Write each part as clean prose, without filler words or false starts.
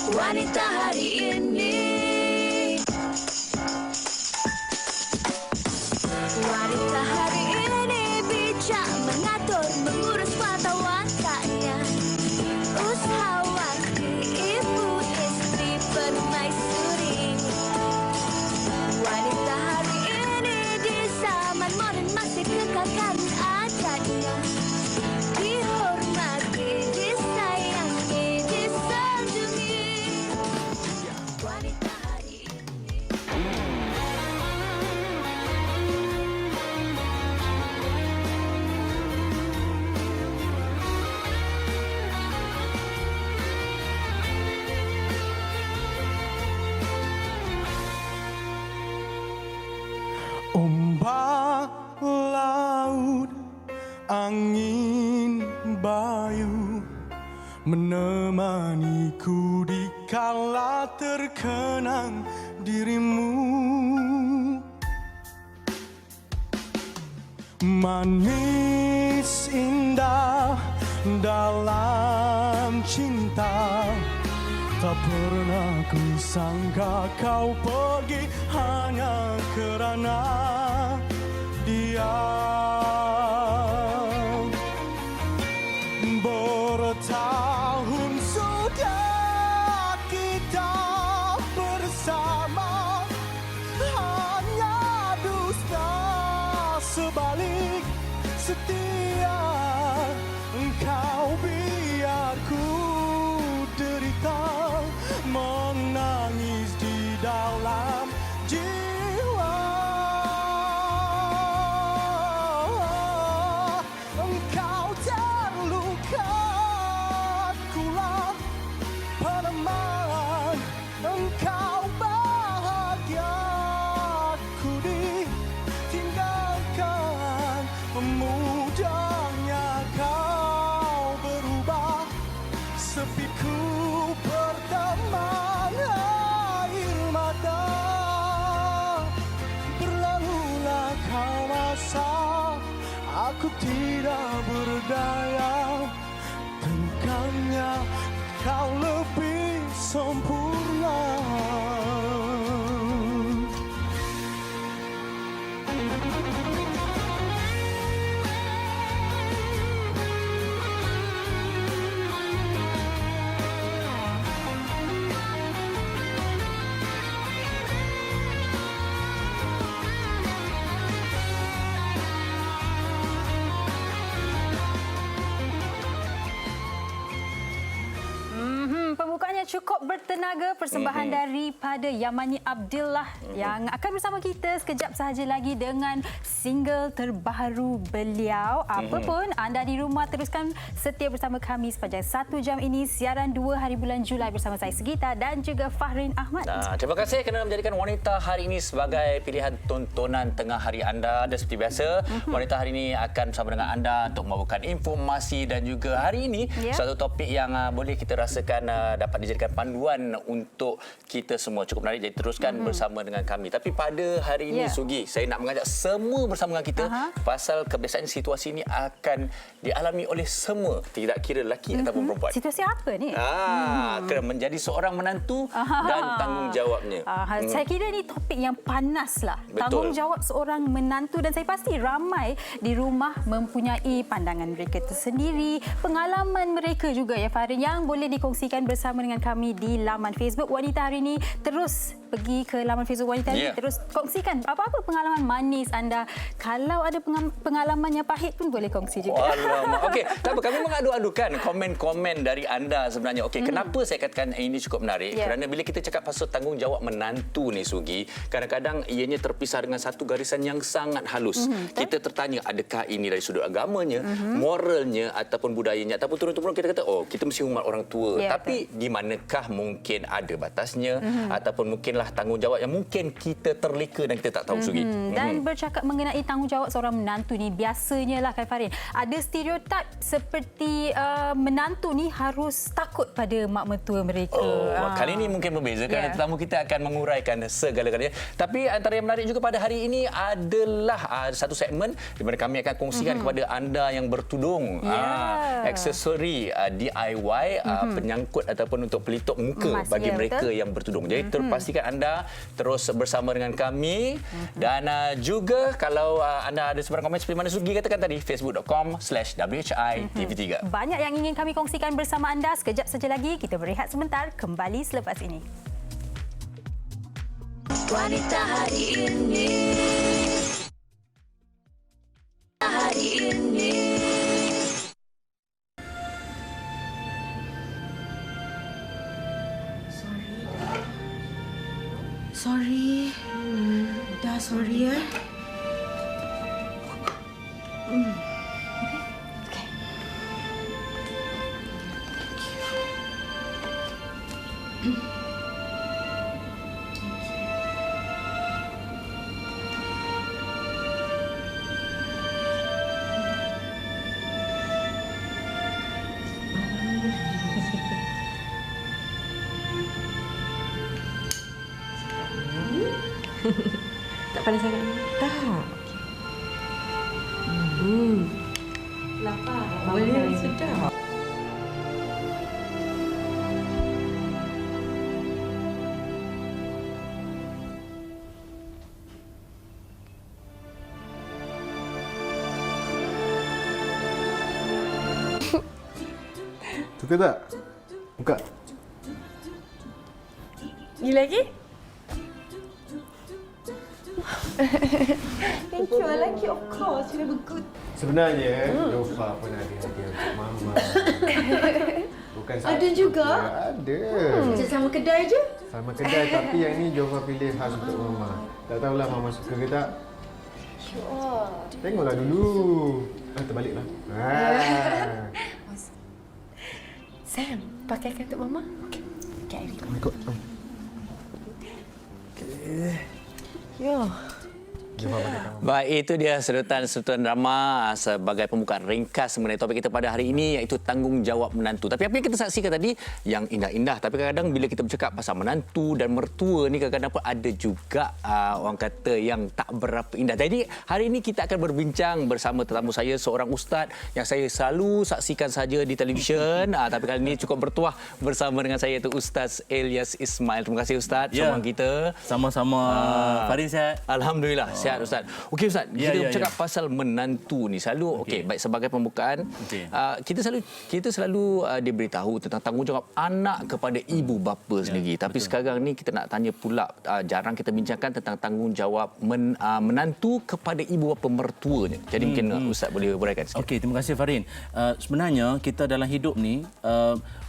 Wanita hari ini. Wanita hari ini bijak mengatur, mengurus mata wataknya. Usahawanti, ibu istri permaisuri. Wanita hari ini di zaman modern masih kekalkan adatnya. Dihormati, disayangi, disanjungi. Wanita hari ini. Ombak laut, angin bayu menemaniku di kala terkenang dirimu. Manis indah dalam cinta, tak pernah ku sangka kau pergi hanya kerana dia. Bertahun sudah kita bersama, hanya dusta sebalik setia. Engkau biarku derita, menangis di dalam jiwa. Engkau terluka, akulah peneman. Engkau bahagia, aku ditinggalkan. Mudahnya kau berubah, sepiku berteman air mata. Berlalulah kau masa, aku tidak berdaya. Bukannya kau lebih sempurna. Pembukaannya cukup bertenaga, persembahan daripada Yamani Abdillah yang akan bersama kita sekejap sahaja lagi dengan single terbaru beliau. Apapun anda di rumah, teruskan setia bersama kami sepanjang 1 jam ini, siaran 2 hari bulan Julai bersama saya Segita dan juga Fahrin Ahmad. Terima kasih kerana menjadikan Wanita hari ini sebagai pilihan tontonan tengah hari anda. Dan seperti biasa, Wanita hari ini akan bersama dengan anda untuk membawakan informasi dan juga hari ini satu topik yang boleh kita rasakan dapat dijadikan panduan untuk kita semua. Cukup menarik, jadi teruskan bersama dengan kami. Tapi pada hari ini, Sugi, saya nak mengajak semua bersama dengan kita pasal kebiasaan situasi ini akan dialami oleh semua, tidak kira lelaki ataupun perempuan. Situasi apa ni? Kena menjadi seorang menantu dan tanggungjawabnya. Saya kira ni topik yang panas lah. Betul. Tanggungjawab seorang menantu, dan saya pasti ramai di rumah mempunyai pandangan mereka tersendiri, pengalaman mereka juga ya Farin, yang boleh dikongsikan bersama dengan kami di laman Facebook Wanita Hari Ini. Terus pergi ke laman Facebook Wanita Hari Ini, terus kongsikan apa-apa pengalaman manis anda. Kalau ada pengalaman yang pahit pun boleh kongsi juga. Alamak. Okey, tak apa, kami mengadu-adukan komen-komen dari anda sebenarnya. Okey, kenapa saya katakan ini cukup menarik? Kerana bila kita cakap pasal tanggungjawab menantu ni, Sugi, kadang-kadang ianya terpisah dengan satu garisan yang sangat halus. Kita tertanya, adakah ini dari sudut agamanya, moralnya ataupun budayanya, ataupun turun-temurun kita kata, oh, kita mesti hormat orang tua. Tapi di manakah mungkin ada batasnya, ataupun mungkinlah tanggungjawab yang mungkin kita terleka dan kita tak tahu, Sugi. Dan bercakap mengenai tanggungjawab seorang menantu ni, biasanya lah kan Farin, ada stereotip seperti menantu ni harus takut pada mak mertua mereka. Kali ini mungkin berbeza kerana tetamu kita akan menguraikan segala-galanya. Tapi antara yang menarik juga pada hari ini adalah satu segmen di mana kami akan kongsikan kepada anda yang bertudung aksesori DIY penyangkut ataupun untuk pelitup muka Emas, bagi ya, mereka betul. yang bertudung. Jadi pastikan anda terus bersama dengan kami dan juga kalau anda ada sebarang komen seperti mana Sugi katakan tadi, facebook.com/WHI TV3. Banyak yang ingin kami kongsikan bersama anda. Sekejap saja lagi kita berehat sebentar, kembali selepas ini. Wanita hari ini. Hari ini. Sorry. Dah sorry ya. Tak panas sangat? Tak. Lapar. Boleh, sedap. Suka tak? Buka. Ni lagi? Thank you. I like it, of course. You have a good. Sebenarnya, Jofa pun ada hadiah untuk Mama. Bukan satu Ada juga? je. Ada. Macam sama kedai je. Sama kedai, tapi yang ni Jofa pilih khas untuk Mama. Tak tahulah Mama suka ke tak? Sure. Tengoklah dulu. Terbaliklah. Sam, pakaikan untuk Mama. Okay, I will. Ikut. Yo. Jofa pakaikan Mama. Baik, itu dia sedutan drama sebagai pembukaan ringkas mengenai topik kita pada hari ini, iaitu tanggungjawab menantu. Tapi apa yang kita saksikan tadi yang indah-indah, tapi kadang-kadang bila kita bercakap pasal menantu dan mertua ni kadang-kadang pun ada juga orang kata yang tak berapa indah. Jadi hari ini kita akan berbincang bersama tetamu saya, seorang ustaz yang saya selalu saksikan saja di televisyen, tapi kali ini cukup bertuah bersama dengan saya, iaitu Ustaz Ilyas Ismail. Terima kasih Ustaz bersama kita. Sama-sama. Farin sihat? Alhamdulillah, sihat Ustaz. Okey Ustaz, Ya, kita ya, bercakap pasal menantu ni selalu okey, baik sebagai pembukaan, kita selalu diberitahu tentang tanggungjawab anak kepada ibu bapa sendiri. Tapi sekarang ni kita nak tanya pula, jarang kita bincangkan tentang tanggungjawab menantu kepada ibu bapa mertuanya. Jadi mungkin Ustaz boleh uraikan sikit. Okey, terima kasih Farin. Sebenarnya kita dalam hidup ni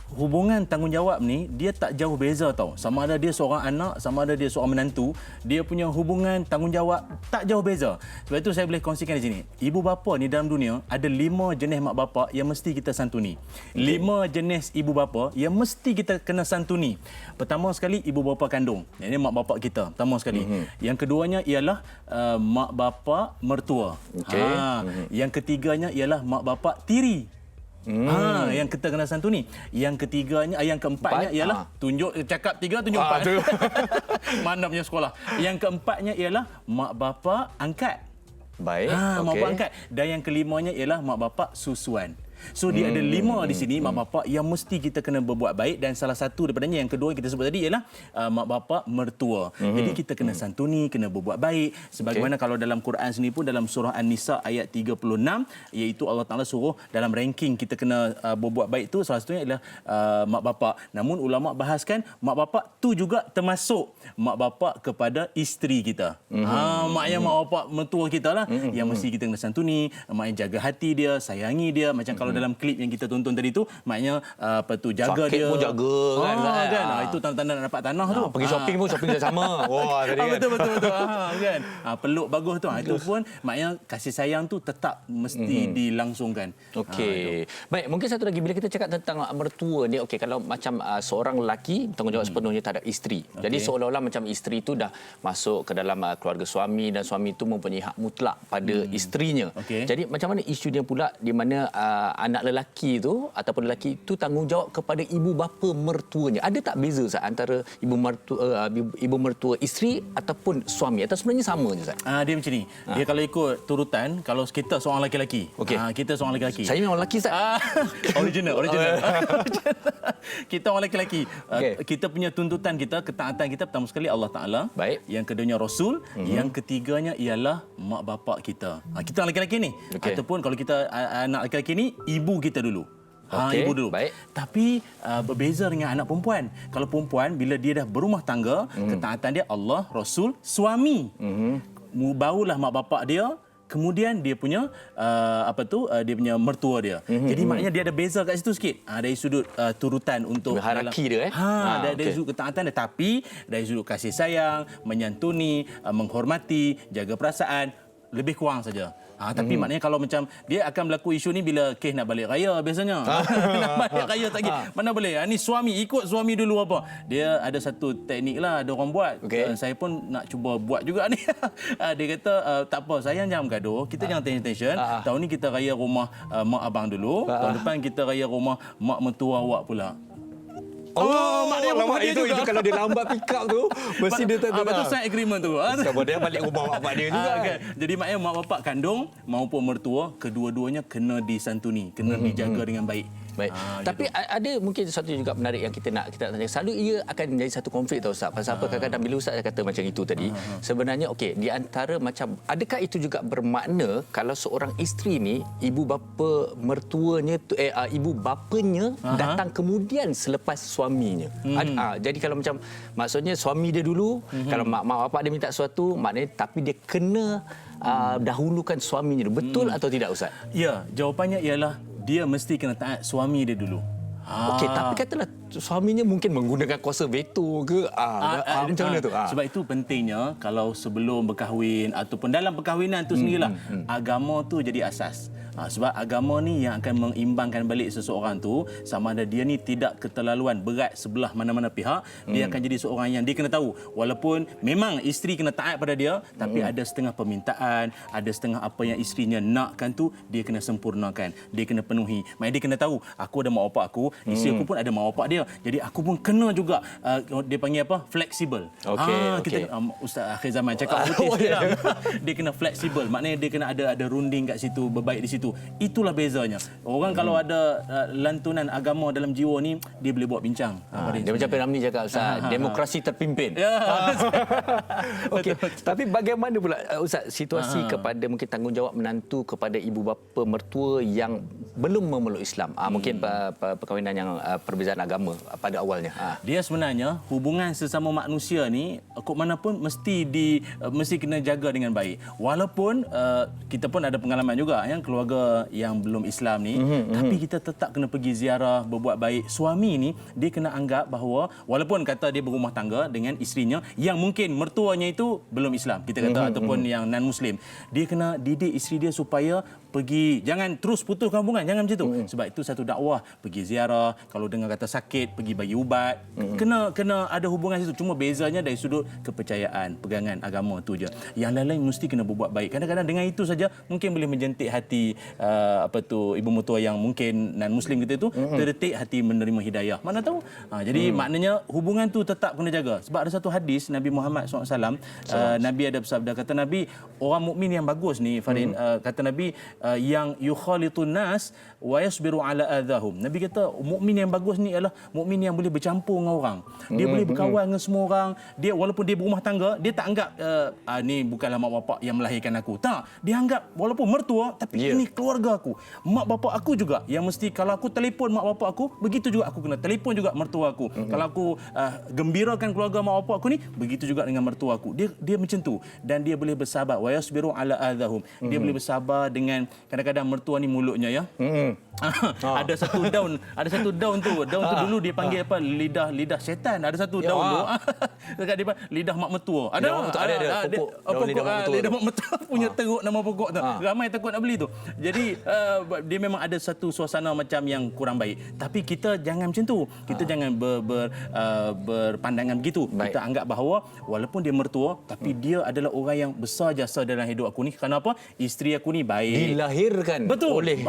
hubungan tanggungjawab ni dia tak jauh beza tau. Sama ada dia seorang anak, sama ada dia seorang menantu, dia punya hubungan tanggungjawab tak jauh beza. Sebab itu saya boleh kongsikan di sini. Ibu bapa ni dalam dunia ada 5 jenis mak bapa yang mesti kita santuni. 5 jenis ibu bapa yang mesti kita kena santuni. Pertama sekali ibu bapa kandung. Ini mak bapa kita. Pertama sekali. Yang keduanya ialah mak bapa mertua. Okey. Yang ketiganya ialah mak bapa tiri. Yang kita kena santuni. Yang ketiganya, yang keempatnya ialah tunjuk cakap 3 tunjuk 4. Mana punya sekolah. Yang keempatnya ialah mak bapa angkat. Baik. Mak bapa angkat. Dan yang kelimanya ialah mak bapa susuan. So dia ada 5 di sini mak bapa yang mesti kita kena berbuat baik, dan salah satu daripadanya yang kedua yang kita sebut tadi ialah mak bapa mertua. Jadi kita kena santuni, kena berbuat baik sebagaimana kalau dalam Quran sendiri pun dalam surah An-Nisa ayat 36, iaitu Allah Taala suruh dalam ranking kita kena berbuat baik tu salah satunya ialah mak bapa. Namun ulama bahaskan mak bapa tu juga termasuk mak bapa kepada isteri kita. Maknanya mak bapa mertua kita lah yang mesti kita kena santuni, maknanya jaga hati dia, sayangi dia. Macam kalau dalam klip yang kita tonton tadi tu, maknanya jaga Sakit dia. pun jaga kan. Itu tanda-tanda nak dapat tanah tu. Pergi shopping pun shopping sama. Wah, tadi kan. Betul kan. Peluk bagus tu. Itu pun maknanya kasih sayang tu tetap mesti dilangsungkan. Okey. Baik, mungkin satu lagi bila kita cakap tentang mertua ni, okey, kalau macam seorang lelaki bertanggungjawab sepenuhnya terhadap isteri. Jadi seolah-olah macam isteri tu dah masuk ke dalam keluarga suami dan suami tu mempunyai hak mutlak pada isterinya. Jadi macam mana isunya pula di mana anak lelaki tu ataupun lelaki itu tanggungjawab kepada ibu bapa mertuanya. Ada tak beza Ustaz antara ibu mertua isteri ataupun suami, atau sebenarnya sama je Ustaz? Dia macam ni. Dia kalau ikut turutan, kalau kita seorang lelaki-lelaki. Okey. Kita seorang lelaki. Saya memang lelaki Ustaz. Original. Kita orang lelaki-lelaki. Okey. Kita punya tuntutan kita, ketaatan kita pertama sekali Allah Taala. Baik. Yang keduanya Rasul, yang ketiganya ialah mak bapak kita. Kita orang lelaki ni. Okey. Ataupun kalau kita anak lelaki ni, ibu kita dulu. Okey, Ibu dulu. baik. Tapi berbeza dengan anak perempuan. Kalau perempuan bila dia dah berumah tangga, ketaatan dia Allah, Rasul, suami. Barulah mak bapak dia, kemudian dia punya dia punya mertua dia. Jadi maknanya dia ada beza kat situ sikit. Dari sudut turutan untuk hierarki dia dari sudut ketaatan dia, tapi dari sudut kasih sayang, menyantuni, menghormati, jaga perasaan, lebih kurang saja. Tapi maknanya kalau macam dia akan berlaku isu ni bila kes nak balik raya biasanya. Nak balik raya tak mana boleh. Ni suami ikut suami dulu apa. Dia ada satu teknik lah ada orang buat. Saya pun nak cuba buat juga ni. Dia kata tak apa, sayang jangan gaduh. Kita jangan tension. Tahun ni kita raya rumah mak abang dulu. Tahun depan kita raya rumah mak mertua awak pula. Maknanya rumah dia juga. Itu kalau dia lambat pick up tu, mesti dia tak tahu. Betul sign agreement tu. Sama dia balik rumah bapak dia juga kan. Jadi maknanya mak bapak kandung maupun mertua, kedua-duanya kena disantuni, kena dijaga dengan baik. Baik. Tapi ada mungkin satu juga menarik yang kita nak tanya. Selalu ia akan menjadi satu konflik tau Ustaz. Pasal apa kadang-kadang bila Ustaz kata macam itu tadi, sebenarnya okey, di antara macam adakah itu juga bermakna kalau seorang isteri ni ibu bapa mertuanya ibu bapanya datang kemudian selepas suaminya. Jadi kalau macam maksudnya suami dia dulu, kalau mak bapak dia minta sesuatu, maknanya tapi dia kena dahulukan suaminya dulu. Betul atau tidak Ustaz? Ya, jawapannya ialah dia mesti kena taat suami dia dulu. Okey, tapi katalah suaminya mungkin menggunakan kuasa veto ke? Macam mana tu? Sebab itu pentingnya kalau sebelum berkahwin ataupun dalam perkahwinan tu sendirilah, agama tu jadi asas. Sebab agama ni yang akan mengimbangkan balik seseorang tu, sama ada dia ni tidak keterlaluan berat sebelah mana-mana pihak, dia akan jadi seorang yang dia kena tahu. Walaupun memang isteri kena taat pada dia, tapi ada setengah permintaan, ada setengah apa yang isterinya nakkan tu, dia kena sempurnakan, dia kena penuhi. Maksudnya dia kena tahu, aku ada mak bapak aku, isteri aku pun ada mak bapak dia. Jadi aku pun kena juga, dia panggil apa? Fleksibel. Kita Ustaz akhir zaman cakap sekarang. Dia kena fleksibel. Maknanya dia kena ada runding kat situ, berbaik di situ. Itulah bezanya. Orang kalau ada lantunan agama dalam jiwa ni, dia boleh buat bincang. Dia macam Ramli cakap Ustaz, demokrasi terpimpin. Okey, tapi bagaimana pula Ustaz situasi kepada mungkin tanggungjawab menantu kepada ibu bapa mertua yang belum memeluk Islam? Mungkin perkahwinan yang perbezaan agama pada awalnya. Dia sebenarnya hubungan sesama manusia ni kok mana pun mesti kena jaga dengan baik. Walaupun kita pun ada pengalaman juga yang keluarga yang belum Islam ni, tapi kita tetap kena pergi ziarah, berbuat baik. Suami ni dia kena anggap bahawa walaupun kata dia berumah tangga dengan isterinya yang mungkin mertuanya itu belum Islam, kita kata ataupun yang non muslim, dia kena didik isteri dia supaya pergi, jangan terus putuskan hubungan, jangan macam tu. Sebab itu satu dakwah, pergi ziarah, kalau dengar kata sakit pergi bagi ubat. Kena ada hubungan situ. Cuma bezanya dari sudut kepercayaan, pegangan agama tu je. Yang lain-lain mesti kena berbuat baik. Kadang-kadang dengan itu saja mungkin boleh menjentik hati ibu mertua yang mungkin non muslim kita tu, terdetik hati menerima hidayah. Mana tahu. Jadi maknanya hubungan tu tetap kena jaga. Sebab ada satu hadis Nabi Muhammad SAW, Nabi ada bersabda, kata Nabi, orang mukmin yang bagus ni Farin, kata Nabi, yang yukhalitun nas wa yasbiru ala adahum. Nabi kata mukmin yang bagus ni adalah mukmin yang boleh bercampur dengan orang. Dia boleh berkawan dengan semua orang. Dia walaupun dia berumah tangga, dia tak anggap ni bukanlah mak bapak yang melahirkan aku. Tak, dia anggap walaupun mertua tapi ini keluarga aku. Mak bapak aku juga yang mesti kalau aku telefon mak bapak aku, begitu juga aku kena telefon juga mertua aku. Kalau aku gembirakan keluarga mak bapak aku ni, begitu juga dengan mertua aku. Dia macam tu, dan dia boleh bersabar wa yasbiru ala adahum. Dia boleh bersabar dengan kadang-kadang mertua ni mulutnya ya. Ada satu daun tu dulu dia panggil apa, lidah syaitan. Ada satu daun tu dekat dia lidah mak mertua. Ada lidah mak mertua punya teruk nama pokok tu. Ramai takut nak beli tu. Jadi dia memang ada satu suasana macam yang kurang baik. Tapi kita jangan macam tu. Kita jangan berpandangan begitu. Kita anggap bahawa walaupun dia mertua, tapi dia adalah orang yang besar jasa dalam hidup aku ni. Kerana apa? Isteri aku ni baik. dilahirkan Betul. oleh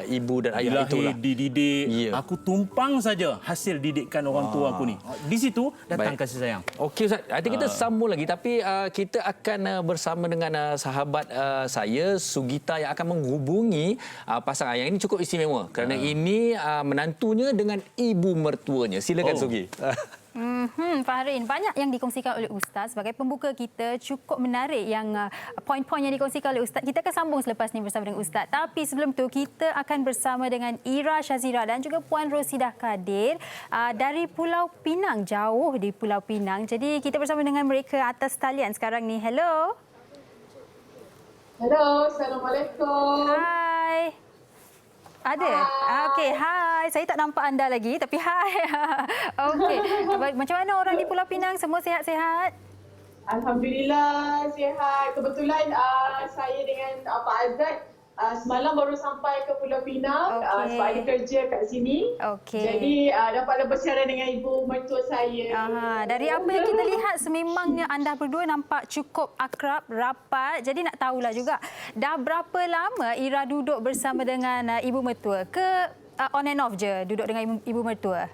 ibu dan ayah itulah. Dididik, Ya. aku tumpang saja hasil didikan orang tua aku ni. Di situ datang Baik. kasih sayang. Okey Ustaz, nanti kita sambung lagi tapi kita akan bersama dengan sahabat saya Sugita yang akan menghubungi pasangan yang ini cukup istimewa kerana ini menantunya dengan ibu mertuanya. Silakan Sugi. Fahrin, banyak yang dikongsikan oleh Ustaz. Sebagai pembuka kita, cukup menarik yang poin-poin yang dikongsikan oleh Ustaz. Kita akan sambung selepas ni bersama dengan Ustaz. Tapi sebelum tu, kita akan bersama dengan Ira Shazira dan juga Puan Rosidah Kadir dari Pulau Pinang, jauh di Pulau Pinang. Jadi kita bersama dengan mereka atas talian sekarang ni. Hello. Hello, Assalamualaikum. Hai. Ada? Okey, hai. Saya tak nampak anda lagi tapi hai. Okey. Macam mana orang di Pulau Pinang? Semua sihat-sihat? Alhamdulillah, sihat. Kebetulan saya dengan Pak Azad semalam baru sampai ke Pulau Pinang sebab ada kerja kat sini. Okey. Jadi dapatlah bersiaran dengan ibu mertua saya. Dari apa yang kita lihat sememangnya anda berdua nampak cukup akrab, rapat. Jadi nak tahulah juga dah berapa lama Ira duduk bersama dengan ibu mertua ke on and off je duduk dengan ibu mertua?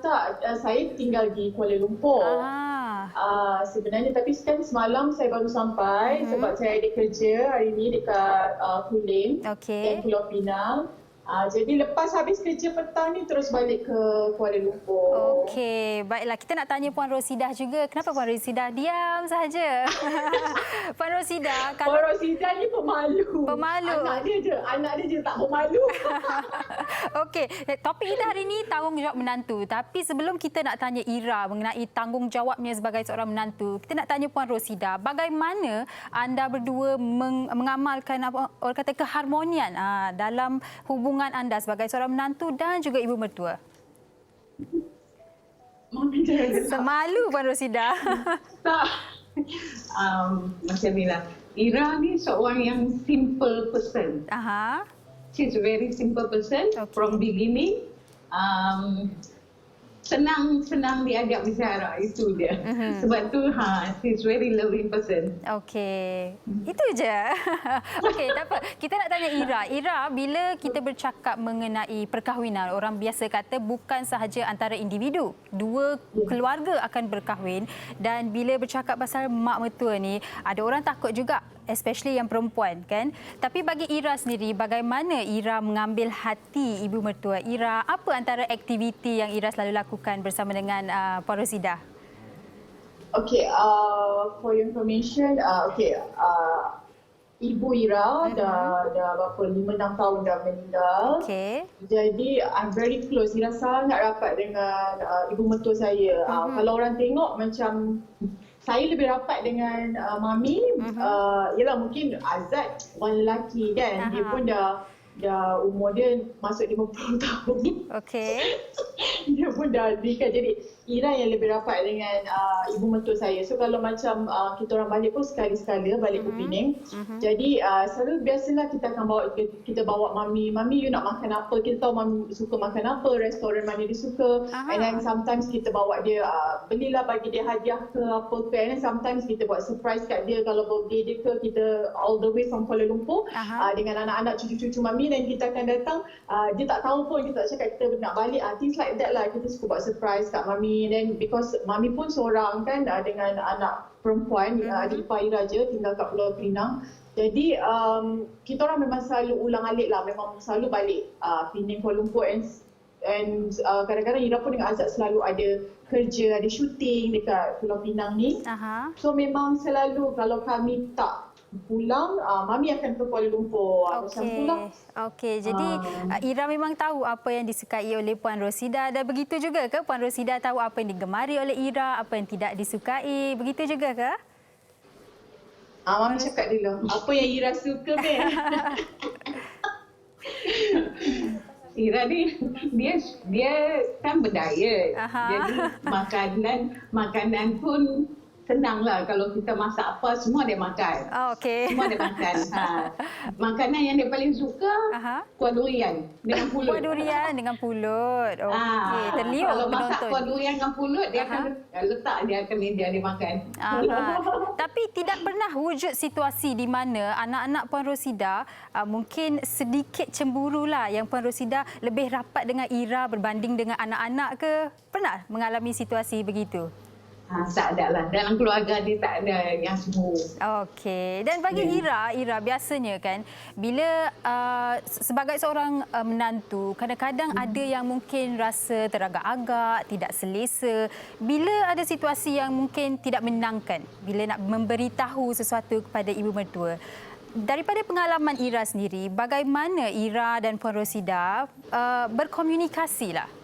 Tak, saya tinggal di Kuala Lumpur. Sebenarnya tapi kan semalam saya baru sampai sebab saya ada kerja hari ni dekat Kulim dan Pulau Pinang. Jadi lepas habis kerja petang ni terus balik ke Kuala Lumpur. Okey, baiklah kita nak tanya Puan Rosidah juga. Kenapa Puan Rosidah diam sahaja? Puan Rosidah, Puan Rosidah ni pemalu. Anak dia je tak pemalu. Okey, topik kita hari ini tanggungjawab menantu. Tapi sebelum kita nak tanya Ira mengenai tanggungjawabnya sebagai seorang menantu, kita nak tanya Puan Rosidah, bagaimana anda berdua mengamalkan orang kata keharmonian dalam hubungan anda sebagai seorang menantu dan juga ibu mertua? Semalu Puan Rosidah. Tak. Macam inilah. Ira ni seorang yang simple person. She's a very simple person from beginning. Senang diajak bicara, itu dia. Sebab tu she's very loving person. Okey. Itu je. Okey, tak apa. Kita nak tanya Ira. Ira, bila kita bercakap mengenai perkahwinan, orang biasa kata bukan sahaja antara individu. Dua keluarga akan berkahwin dan bila bercakap pasal mak mertua ni, ada orang takut juga, especially yang perempuan kan. Tapi bagi Ira sendiri, bagaimana Ira mengambil hati ibu mertua Ira? Apa antara aktiviti yang Ira selalu lakukan bersama dengan Puan Rosidah? Okay, for your information, ibu Ira dah berapa 5-6 tahun dah meninggal. Jadi I'm very close. Ira sangat rapat dengan ibu mertua saya. Kalau orang tengok macam saya lebih rapat dengan mami. Yalah mungkin Azad orang lelaki kan. Dia pun dah umur dia masuk 50 tahun. Dia pun dah nikah. Jadi Ira yang lebih rapat dengan ibu mertua saya. So kalau macam kita orang balik pun sekali-sekala balik ke Penang. Jadi selalu biasalah kita bawa mami. Mami you nak makan apa? Kita tahu mami suka makan apa, restoran mana dia suka. And then sometimes kita bawa dia belilah bagi dia hadiah ke apa ke. And then sometimes kita buat surprise kat dia kalau birthday dia ke, kita all the way from Kuala Lumpur dengan anak-anak cucu-cucu mami dan kita akan datang. Dia tak tahu pun, kita tak cakap kita nak balik. Things like that lah. Kita suka buat surprise kat mami. Then because mami pun seorang kan dengan anak perempuan, adik ipar Ira je tinggal kat Pulau Pinang. Jadi kita orang memang selalu ulang-alik lah. Memang selalu balik Penang, Kuala Lumpur and kadang-kadang Ira pun dengan Azad selalu ada kerja, ada shooting dekat Pulau Pinang ni. So memang selalu kalau kami tak pulang, mami akan ke Kuala Lumpur. Macam itulah. Okey, jadi Ira memang tahu apa yang disukai oleh Puan Rosidah dan begitu juga ke Puan Rosidah tahu apa yang digemari oleh Ira, apa yang tidak disukai, begitu juga ke? Mami cakap dulu, apa yang Ira suka kan? Ira ni dia kan berdiet. Jadi makanan pun senanglah kalau kita masak apa semua dia makan. Okey. Semua dia makan. Makanan yang dia paling suka kuah durian dengan pulut. Kuah durian dengan pulut. Okey, terliur kalau penonton. masak kuah durian dengan pulut dia akan letak dia akan meja dia makan. Tapi tidak pernah wujud situasi di mana anak-anak Puan Rosida mungkin sedikit cemburulah yang Puan Rosida lebih rapat dengan Ira berbanding dengan anak-anak ke? Pernah mengalami situasi begitu? Tak ada lah. Dalam keluarga dia tak ada yang cemburu. Okey. Dan bagi Ira biasanya kan bila sebagai seorang menantu, kadang-kadang ada yang mungkin rasa teragak-agak, tidak selesa. Bila ada situasi yang mungkin tidak menyenangkan, bila nak memberitahu sesuatu kepada ibu mertua. Daripada pengalaman Ira sendiri, bagaimana Ira dan Puan Rosida berkomunikasilah?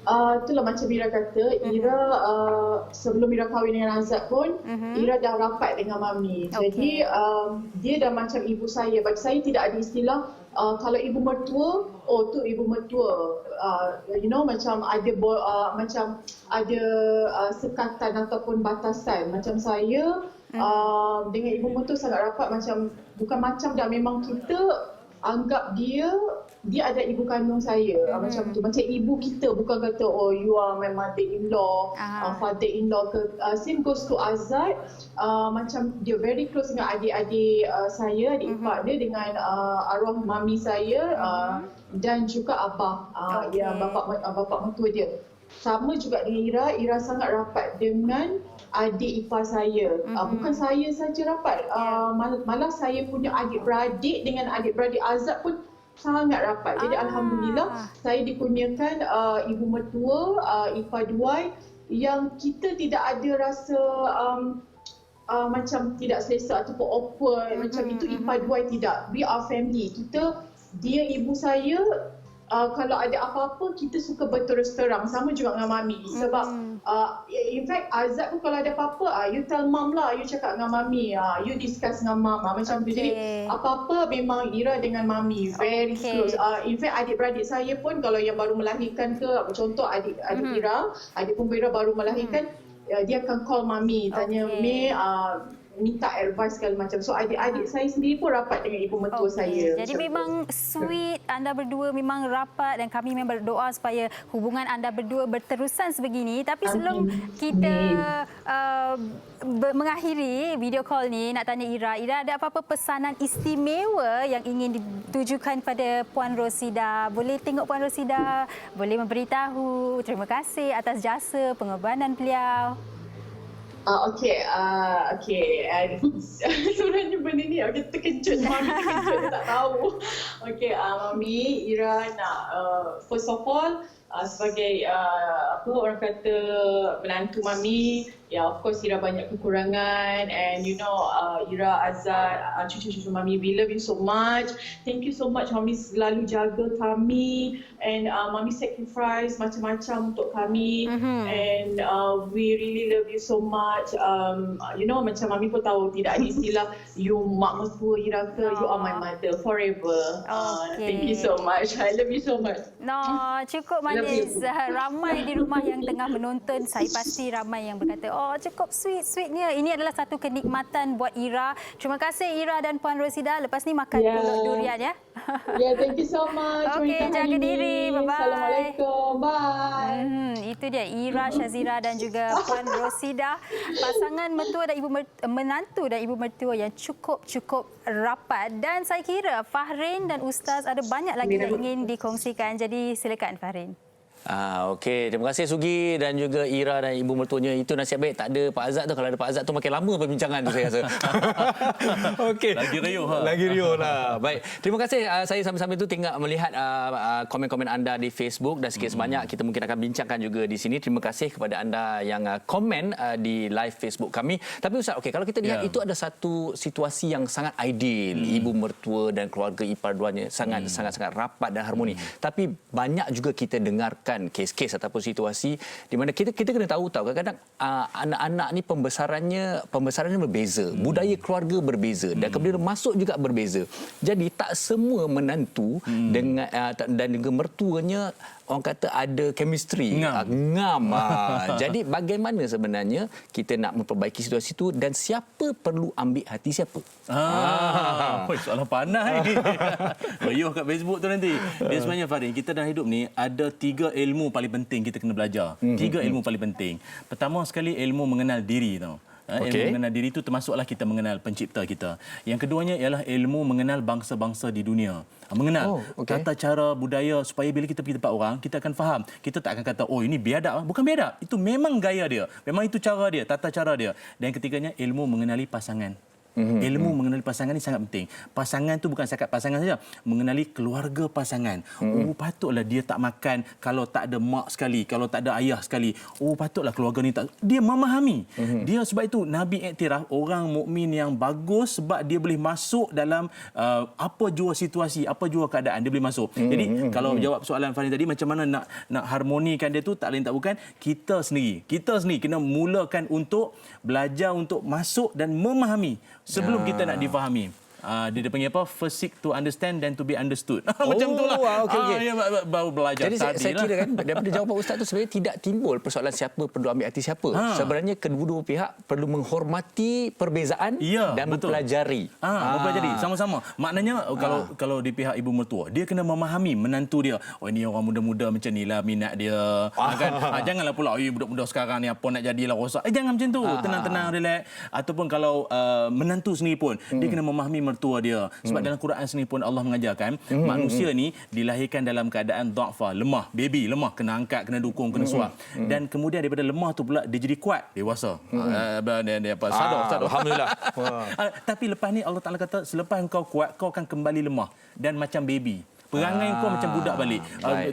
Itulah macam Ira kata, Ira sebelum Ira kahwin dengan Azad pun, Ira dah rapat dengan Mami. Jadi dia dah macam ibu saya. Bagi saya tidak ada istilah kalau ibu mertua, tu ibu mertua. Macam ada macam ada sekatan ataupun batasan. Macam saya dengan ibu mertua sangat rapat, bukan macam dah, memang kita anggap dia ada ibu kandung saya. Macam tu, macam ibu kita, bukan kata you are my mother-in-law, father-in-law ke. Same goes to Azad. Macam dia very close dengan adik-adik saya, adik ipar dia, dengan arwah mami saya dan juga abah, bapa mertua dia. Sama juga dengan Ira sangat rapat dengan adik ipar saya. Bukan saya saja rapat, malah saya punya adik-beradik dengan adik-beradik Azad pun sangat rapat. Jadi Alhamdulillah saya dikurniakan ibu mertua, ipar duai yang kita tidak ada rasa macam tidak selesa ataupun awkward. Macam itu ipar duai tidak. We are family. Dia ibu saya. Kalau ada apa-apa, kita suka berterus terang. Sama juga dengan Mami. Sebab in fact Azad pun kalau ada apa-apa, you tell mom lah, you cakap dengan Mami, you discuss dengan mom, macam tu. Jadi apa-apa memang Ira dengan Mami very close. In fact adik-beradik saya pun kalau yang baru melahirkan ke, contoh adik Ira, adik pun Ira baru melahirkan, dia akan call Mami, tanya May, minta advice segala macam. So adik-adik saya sendiri pun rapat dengan ibu mertua saya. Jadi memang sweet, anda berdua memang rapat, dan kami memang berdoa supaya hubungan anda berdua berterusan sebegini. Tapi sebelum kita mengakhiri video call ni, nak tanya Ira ada apa-apa pesanan istimewa yang ingin ditujukan pada Puan Rosida? Boleh tengok Puan Rosida, boleh memberitahu terima kasih atas jasa pengorbanan beliau. Sebenarnya benda ni terkejut. Mami terkejut, dia tak tahu. Mami, Ira nak first of all sebagai orang kata menantu Mami, of course Ira banyak kekurangan, and Ira, Azad, cucu-cucu Mami, we love you so much. Thank you so much, Mami selalu jaga kami, and Mami sacrifice macam-macam untuk kami, and we really love you so much. Macam Mami pun tahu tidak ada istilah you mak mertua Ira ke, you are my mother forever. Thank you so much. I love you so much. Cukup manis. Ramai di rumah yang tengah menonton, saya pasti ramai yang berkata, cukup sweet-sweetnya. Ini adalah satu kenikmatan buat Ira. Terima kasih Ira dan Puan Rosida. Lepas ni makan pulut durian ya. Thank you so much. Jaga diri. Bye-bye. Assalamualaikum. Bye. Itu dia Ira Shazira dan juga Puan Rosida, pasangan mentua dan menantu dan ibu mertua yang cukup rapat. Dan saya kira Fahrin dan Ustaz ada banyak lagi yang ingin dikongsikan. Jadi silakan Fahrin. Okey, terima kasih Sugi dan juga Ira dan ibu mertuanya. Itu nasib baik tak ada Pak Azad tu. Kalau ada Pak Azad tu makin lama perbincangan tu saya rasa. Okey. Lagi riuh lah. Baik. Terima kasih. Saya sambil-sambil tu tengok melihat komen-komen anda di Facebook dan sikit sebanyak kita mungkin akan bincangkan juga di sini. Terima kasih kepada anda yang komen di live Facebook kami. Tapi Ustaz, okey, kalau kita lihat itu ada satu situasi yang sangat ideal. Ibu mertua dan keluarga ipar duanya sangat rapat dan harmoni. Tapi banyak juga kita dengarkan menyebabkan kes-kes ataupun situasi di mana kita kena tahu kadang-kadang anak-anak ni pembesarannya berbeza, budaya keluarga berbeza dan kemudian masuk juga berbeza. Jadi tak semua menantu dengan dan juga mertuanya orang kata ada chemistry, ngam. Jadi bagaimana sebenarnya kita nak memperbaiki situasi itu dan siapa perlu ambil hati siapa? Soalan panas ni. Bayuh kat Facebook tu nanti. Dia sebenarnya Farid, kita dalam hidup ni ada 3 ilmu paling penting kita kena belajar. 3 ilmu paling penting. Pertama sekali ilmu mengenal diri tau. Ilmu mengenal diri itu termasuklah kita mengenal pencipta kita. Yang keduanya ialah ilmu mengenal bangsa-bangsa di dunia. Mengenal tata cara budaya supaya bila kita pergi tempat orang, kita akan faham. Kita tak akan kata, oh ini biadab. Bukan biadab. Itu memang gaya dia. Memang itu cara dia, tata cara dia. Dan yang ketiganya ilmu mengenali pasangan. Ilmu mengenali pasangan ni sangat penting. Pasangan tu bukan sekat pasangan saja, mengenali keluarga pasangan. Oh, patutlah dia tak makan kalau tak ada mak sekali, kalau tak ada ayah sekali. Oh, patutlah keluarga ni tak. Dia memahami. Dia sebab itu Nabi iktiraf orang mukmin yang bagus sebab dia boleh masuk dalam apa jua situasi, apa jua keadaan dia boleh masuk. Jadi kalau jawab soalan Fani tadi macam mana nak harmonikan dia tu, tak lain tak bukan kita sendiri. Kita sendiri kena mulakan untuk belajar untuk masuk dan memahami sebelum kita nak difahami. Dia panggil apa? First seek to understand then to be understood. Macam itulah. Dia baru belajar jadi tadi. Saya kira kan daripada jawapan Ustaz tu sebenarnya tidak timbul persoalan siapa perlu ambil hati siapa. Sebenarnya kedua-dua pihak perlu menghormati perbezaan dan mempelajari. Mempelajari sama-sama. Maknanya kalau di pihak ibu mertua, dia kena memahami menantu dia. Oh, ini orang muda-muda macam nilah minat dia. Kan? Janganlah pula budak-budak sekarang ni apa nak jadilah rosak. Jangan macam tu. Tenang-tenang, relax. Ataupun kalau menantu sendiri pun dia kena memahami mertua dia. Sebab dalam Quran sendiri pun Allah mengajarkan manusia ni dilahirkan dalam keadaan dha'fa, lemah, baby lemah, kena angkat, kena dukung, kena suap. Dan kemudian daripada lemah tu pula dia jadi kuat, dewasa. Dia sadar. Alhamdulillah. Tapi lepas ni Allah Taala kata selepas kau kuat kau akan kembali lemah dan macam baby. Perangai kau macam budak balik.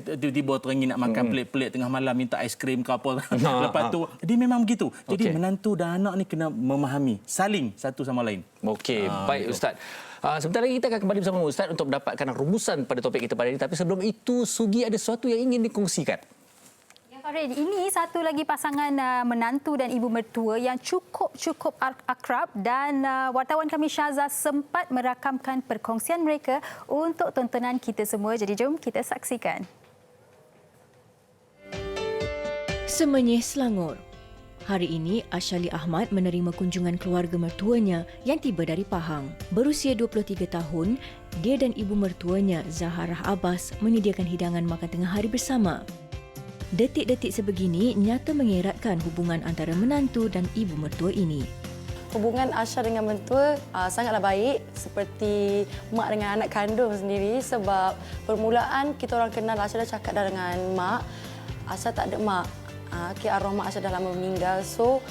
Tiba-tiba teringin nak makan pelik-pelik tengah malam, minta aiskrim ke apa. Lepas tu, dia memang begitu. Jadi menantu dan anak ni kena memahami. Saling satu sama lain. Okey, baik Ustaz. Sebentar lagi kita akan kembali bersama Ustaz untuk mendapatkan rumusan pada topik kita pada ini. Tapi sebelum itu, Sugi ada sesuatu yang ingin dikongsikan. Farid, ini satu lagi pasangan menantu dan ibu mertua yang cukup akrab dan wartawan kami Syaza sempat merakamkan perkongsian mereka untuk tontonan kita semua. Jadi jom kita saksikan. Semenyih Selangor. Hari ini, Ashali Ahmad menerima kunjungan keluarga mertuanya yang tiba dari Pahang. Berusia 23 tahun, dia dan ibu mertuanya, Zaharah Abbas, menyediakan hidangan makan tengah hari bersama. Detik-detik sebegini nyata mengeratkan hubungan antara menantu dan ibu mertua ini. Hubungan Asha dengan mentua sangatlah baik, seperti mak dengan anak kandung sendiri, sebab permulaan kita orang kenal Asha dah cakap dah dengan mak. Asha tak ada mak. Arwah mak Asha dah lama meninggal. So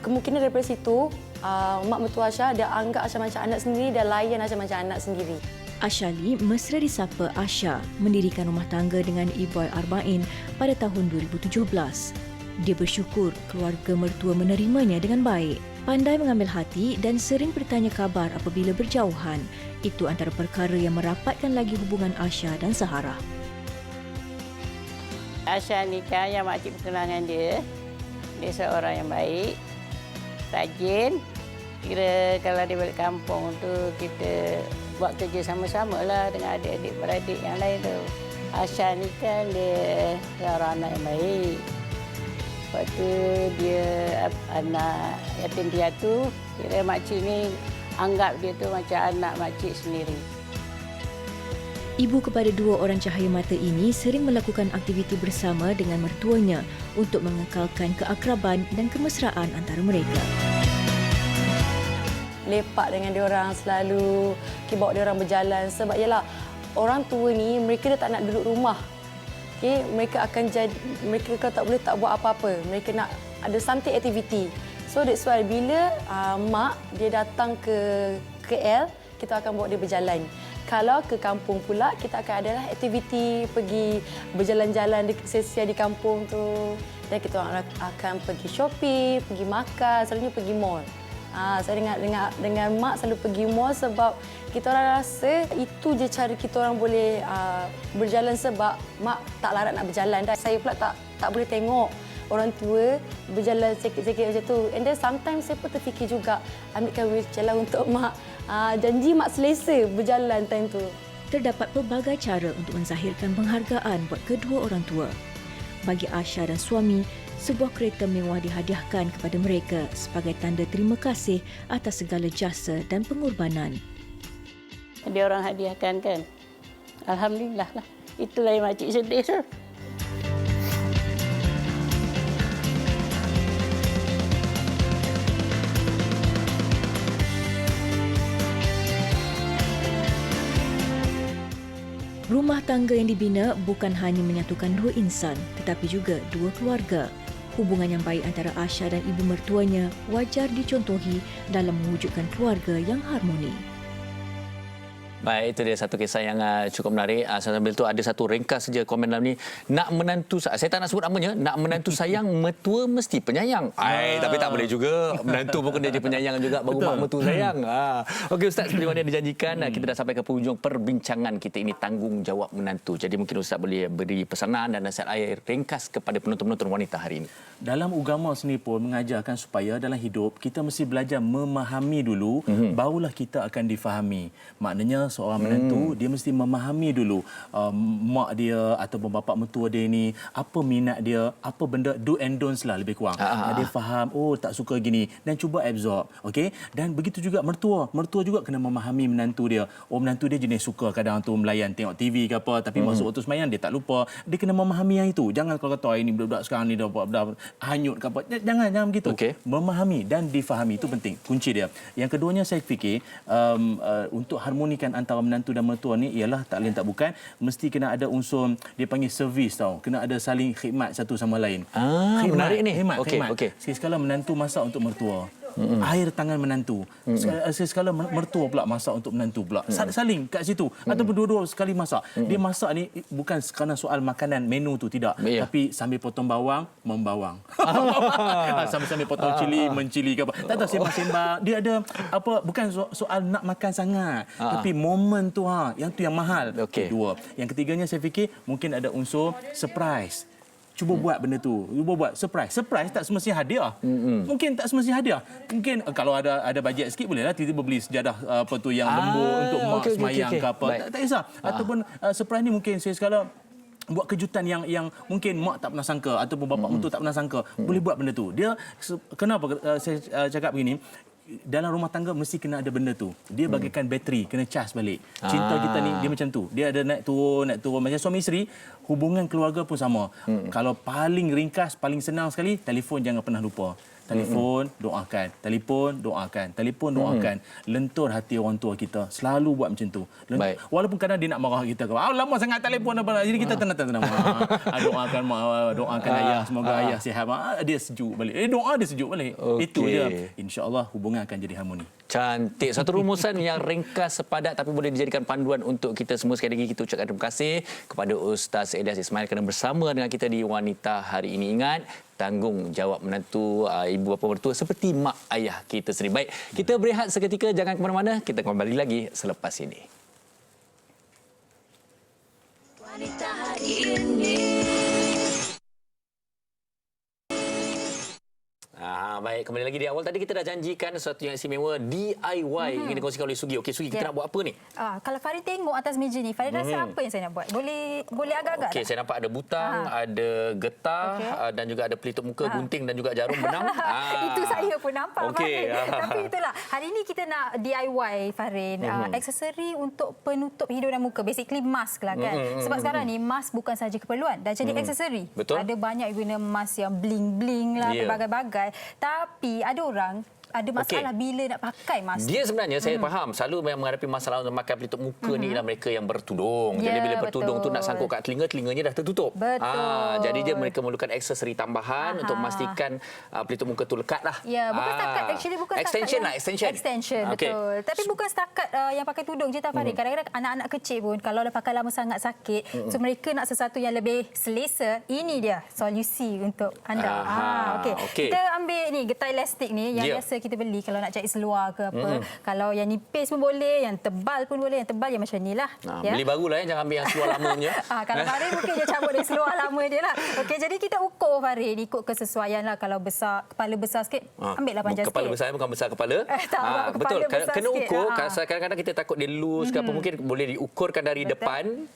kemungkinan daripada situ mak mertua Asha dia anggap Asha macam anak sendiri dan layan Asha macam anak sendiri. Ashali mesra disapa Asha mendirikan rumah tangga dengan Iboy Arba'in pada tahun 2017. Dia bersyukur keluarga mertua menerimanya dengan baik. Pandai mengambil hati dan sering bertanya kabar apabila berjauhan. Itu antara perkara yang merapatkan lagi hubungan Asha dan Zaharah. Asha nikah yang makcik perkenalkan dia. Dia seorang yang baik, rajin. Kira kalau dia balik kampung tu kita buat kerja sama-sama lah dengan adik-adik beradik yang lain tu. Asha ni kan dia seorang anak yang baik. Lepas tu dia anak yatim piatu. Kira makcik ni anggap dia tu macam anak makcik sendiri. Ibu kepada dua orang cahaya mata ini sering melakukan aktiviti bersama dengan mertuanya untuk mengekalkan keakraban dan kemesraan antara mereka. Lepak dengan diorang, selalu bawa diorang berjalan sebab ialah orang tua ni mereka dah tak nak duduk rumah. Okay? Mereka akan jadi, mereka kalau tak boleh tak buat apa-apa. Mereka nak ada something activity. So that's why bila mak dia datang ke KL, kita akan bawa dia berjalan. Kalau ke kampung pula, kita akan adalah aktiviti pergi berjalan-jalan sesi di kampung tu. Dan kita akan pergi shopping, pergi makan, selalunya pergi mall. Saya dengan mak selalu pergi mall sebab kita orang rasa itu je cara kita orang boleh berjalan sebab mak tak larat nak berjalan dah. Saya pula tak boleh tengok orang tua berjalan sikit-sikit macam tu. And then sometimes saya pun terfikir juga ambilkan wheelchair lah untuk mak. Janji mak selesa berjalan time tu. Terdapat pelbagai cara untuk menzahirkan penghargaan buat kedua orang tua. Bagi Asha dan suami, sebuah kereta mewah dihadiahkan kepada mereka sebagai tanda terima kasih atas segala jasa dan pengorbanan. Dia orang hadiahkan kan. Alhamdulillah lah. Itulah yang makcik sedih tu. Rumah tangga yang dibina bukan hanya menyatukan dua insan tetapi juga dua keluarga. Hubungan yang baik antara Asha dan ibu mertuanya wajar dicontohi dalam mewujudkan keluarga yang harmoni. Baik, itu dia satu kisah yang cukup menarik. Sambil tu ada satu ringkas saja komen dalam ni. Nak menantu, saya tak nak sebut namanya, nak menantu sayang, mertua mesti penyayang. Tapi tak boleh juga. Menantu pun kena dia penyayang juga, baru mak mertua sayang. Okey Ustaz, seperti mana yang dijanjikan, kita dah sampai ke penghujung perbincangan kita ini, tanggungjawab menantu. Jadi mungkin Ustaz boleh beri pesanan dan nasihat air ringkas kepada penonton-penonton wanita hari ini. Dalam agama sendiri pun mengajarkan supaya dalam hidup kita mesti belajar memahami dulu, barulah kita akan difahami. Maknanya seorang menantu dia mesti memahami dulu mak dia ataupun bapa mertua dia ni, apa minat dia, apa benda do and don'ts lah lebih kurang. Dia faham, oh tak suka gini, dan cuba absorb. Okey, dan begitu juga mertua juga kena memahami menantu dia. Oh menantu dia jenis suka kadang tu melayan tengok TV ke apa, tapi masuk waktu sembahyang dia tak lupa. Dia kena memahami yang itu. Jangan kalau kata ini budak-budak sekarang ni dah hanyut ke apa. Jangan begitu. Memahami dan difahami itu penting. Kunci dia. Yang keduanya saya fikir untuk harmonikan antara menantu dan mertua ni ialah tak lain tak bukan mesti kena ada unsur dia panggil servis tau. Kena ada saling khidmat satu sama lain. Menarik ni. Khidmat. Sekali-sekala menantu masak untuk mertua. Air tangan menantu. Sekali-sekala mertua pula masak untuk menantu pula. Saling kat situ. Ataupun dua-dua sekali masak. Dia masak ni bukan kerana soal makanan menu tu tidak. Tapi sambil potong bawang, membawang. Sambil potong cili, mencili ke apa. Tak tahu sembang-sembang. Dia ada apa, bukan soal nak makan sangat. Tapi momen tu yang tu yang mahal. Dua. Yang ketiganya saya fikir mungkin ada unsur surprise. Cuba buat benda tu. Cuba buat surprise. Surprise tak semestinya hadiah. Mungkin tak semestinya hadiah. Mungkin kalau ada bajet sikit bolehlah tiba-tiba beli sejadah apa tu yang lembut untuk mak semayang ke apa. Tak kisah. Ataupun surprise ni mungkin saya sekala buat kejutan yang mungkin mak tak pernah sangka ataupun bapa mentua tak pernah sangka. Boleh buat benda tu. Dia kenapa saya cakap begini? Dalam rumah tangga mesti kena ada benda tu. Dia bagaikan bateri, kena cas balik. Cinta kita ni dia macam tu. Dia ada naik turun. Macam suami isteri, hubungan keluarga pun sama. Kalau paling ringkas, paling senang sekali, telefon jangan pernah lupa. Telefon, doakan. Telefon, doakan. Telefon, doakan. Lentur hati orang tua kita. Selalu buat macam tu. Walaupun kadang dia nak marah kita. Lama sangat telefon apa. Jadi kita tenang-tenang. Doakan mak, doakan ayah. Semoga ayah sihat. Dia sejuk balik. Doa dia sejuk balik. Itu je. InsyaAllah hubungan akan jadi harmoni. Cantik. Satu rumusan yang ringkas, sepadat tapi boleh dijadikan panduan untuk kita semua. Sekali lagi kita ucapkan terima kasih kepada Ustaz Elias Ismail kerana bersama dengan kita di Wanita hari ini. Ingat, tanggungjawab menantu ibu bapa mertua seperti mak ayah kita sendiri. Baik, kita berehat seketika, jangan ke mana-mana. Kita kembali lagi selepas ini. Wanita hari ini. Baik, kembali lagi di awal. Tadi kita dah janjikan sesuatu yang istimewa, DIY ingin dikongsikan oleh Sugi. Okey, Sugi, kita nak buat apa ni? Kalau Farid tengok atas meja ni, Farid rasa apa yang saya nak buat? Boleh agak-agak Okey, tak? saya nampak ada butang, ada getah, dan juga ada pelitup muka, gunting dan juga jarum benang. Itu saya pun nampak, Okey. Farid. Tapi itulah, hari ini kita nak DIY, Farid. Aksesori untuk penutup hidung dan muka. Basically mask lah kan. Sebab sekarang ni mask bukan sahaja keperluan, dah jadi aksesori. Betul. Ada banyak guna mask yang bling-bling lah, berbagai-bagai. Tapi ada orang ada masalah bila nak pakai mask. Dia sebenarnya saya faham selalu yang menghadapi masalah untuk memakai pelitup muka ni ialah mereka yang bertudung. Jadi bila bertudung tu nak sangkut kat telinganya dah tertutup. Jadi dia mereka memerlukan aksesori tambahan untuk memastikan pelitup muka tu lekat lah. Ya, bukan setakat bukan extension setakat lah, extension. Betul. Tapi bukan setakat yang pakai tudung je Farid. Kadang-kadang anak-anak kecil pun kalau dah pakai lama sangat sakit, so mereka nak sesuatu yang lebih selesa, ini dia solusi untuk anda. Okey. Kita ambil ni getah elastik ni yang biasa kita beli kalau nak cari seluar ke apa. Kalau yang nipis pun boleh, yang tebal pun boleh. Yang tebal yang macam ni lah. Beli barulah jangan ambil yang seluar lama punya. Kalau Farid mungkin dia cabut dari seluar lama dia lah. Okey, jadi kita ukur Farid ikut kesesuaian lah. Kalau besar, kepala besar sikit, ambil lah panjang kepala sikit. besar bukan besar kepala. Betul. Kena ukur. Kadang-kadang kita takut dia loose ke apa, mungkin boleh diukurkan dari depan.